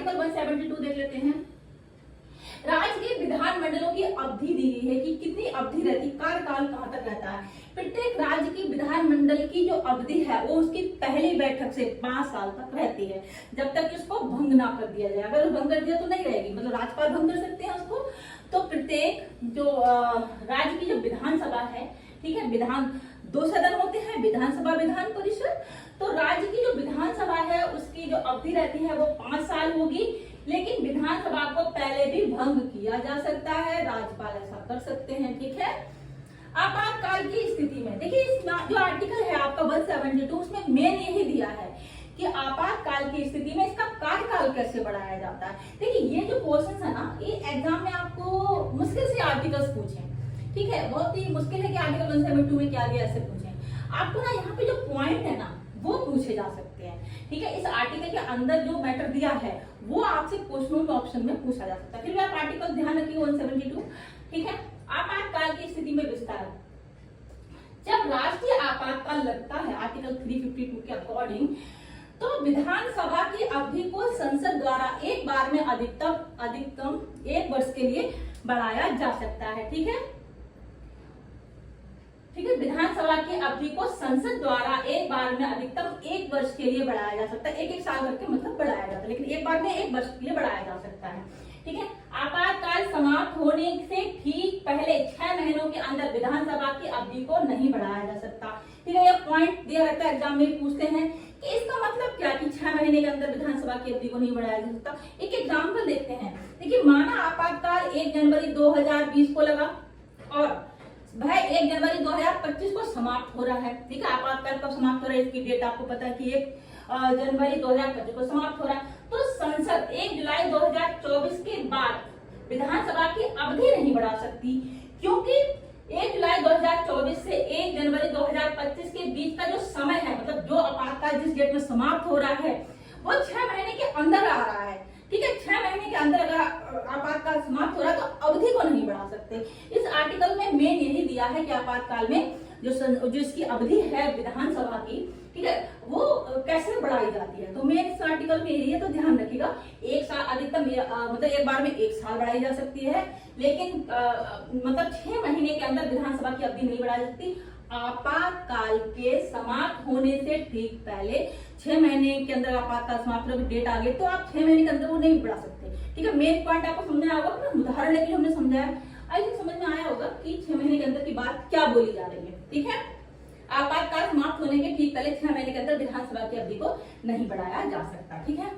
Article 172 देख लेते हैं। राज्य के विधानमंडलों की अवधि दी गई है कि कितनी अवधि रहती, कार्यकाल कहां तक रहता है। प्रत्येक राज्य की विधानमंडल की जो अवधि है वो उसकी पहली बैठक से 5 साल तक रहती है, जब तक इसको भंग ना कर दिया जाए। अगर भंग कर दिया तो नहीं रहेगी, मतलब राज्यपाल भंग कर सकते हैं उसको। तो प्रत्येक जो राज्य की जो विधानसभा है, ठीक है, विधान 2 सदन होते हैं, विधानसभा विधान परिषद। तो राज्य की जो विधानसभा है उसकी जो अवधि रहती है वो 5 साल होगी, लेकिन विधानसभा को पहले भी भंग किया जा सकता है, राज्यपाल ऐसा कर सकते हैं, ठीक है। आपातकाल की स्थिति में देखिए, इस जो आर्टिकल है आपका 172 उसमें मेन यही दिया है कि आपातकाल की स्थिति में इसका कार्यकाल कैसे बढ़ाया जाता है। देखिए ये जो क्वेश्चन है ना, ये एग्जाम में आपको मुश्किल से आर्टिकल्स पूछे, ठीक है, बहुत ही मुश्किल है कि आर्टिकल 172 में क्या दिया ऐसे पूछे। आपको ना यहाँ पे जो पॉइंट है ना वो पूछे जा सकते हैं, ठीक है। इस आर्टिकल के अंदर जो मैटर दिया है वो आपसे क्वेश्चन ऑप्शन में पूछा जा सकता है। फिर भी आप आर्टिकल ध्यान रखिए 172, ठीक है। आपातकाल की स्थिति में विस्तार, जब राष्ट्रीय आपातकाल लगता है आर्टिकल 352 के अकॉर्डिंग, तो विधानसभा की अवधि को संसद द्वारा एक बार में अधिकतम 1 वर्ष के लिए बढ़ाया जा सकता है, ठीक है, ठीक है। विधानसभा की अवधि को संसद द्वारा एक बार में अधिकतम 1 वर्ष के लिए बढ़ाया जा सकता है। एक साल करके मतलब बढ़ाया जाता है, लेकिन एक बार में 1 वर्ष के लिए बढ़ाया जा सकता है, ठीक है। आपातकाल समाप्त होने से ठीक पहले 6 महीनों के अंदर विधानसभा की अवधि को नहीं बढ़ाया जा सकता, ठीक है। यह पॉइंट दिया रहता है, एग्जाम में पूछते हैं कि इसका मतलब क्या कि 6 महीने के अंदर विधानसभा की अवधि को नहीं बढ़ाया जा सकता। एक एग्जाम्पल देखते हैं। देखिए, माना आपातकाल 1 जनवरी 2020 को लगा और भाई 1 जनवरी 2025 को समाप्त हो रहा है, ठीक है। आपातकाल कब समाप्त हो रहा है इसकी डेट आपको पता है कि 1 जनवरी 2025 को समाप्त हो रहा है। तो संसद 1 जुलाई 2024 के बाद विधानसभा की अवधि नहीं बढ़ा सकती, क्योंकि 1 जुलाई 2024 से 1 जनवरी 2025 के बीच का जो समय है, मतलब जो आपातकाल जिस डेट में समाप्त हो रहा है वो 6 महीने के अंदर आ रहा है, ठीक है। 6 महीने के अंदर अगर आपातकाल समाप्त हो रहा है तो अवधि को नहीं बढ़ा सकते। इस आर्टिकल में मेन यही दिया है कि आपातकाल में जो इसकी अवधि है विधानसभा की, ठीक है, वो कैसे बढ़ाई जाती है। तो मेन इस आर्टिकल में यही है, तो ध्यान रखिएगा। 1 साल अधिकतम मतलब एक बार में 1 साल बढ़ाई जा सकती है, लेकिन मतलब 6 महीने के अंदर विधानसभा की अवधि नहीं बढ़ाई जा सकती। आपातकाल के समाप्त होने से ठीक पहले 6 महीने के अंदर आपातकाल समाप्त होने की डेट आ गई तो आप 6 महीने के अंदर वो नहीं बढ़ा सकते, ठीक है। मेन पॉइंट आपको समझ में आया होगा, उदाहरण लेके हमने समझाया, आई थिंक समझ में आया होगा कि 6 महीने के अंदर की बात क्या बोली जा रही है, ठीक है। आपातकाल समाप्त होने के ठीक पहले 6 महीने के अंदर विधानसभा की अवधि को नहीं बढ़ाया जा सकता, ठीक है।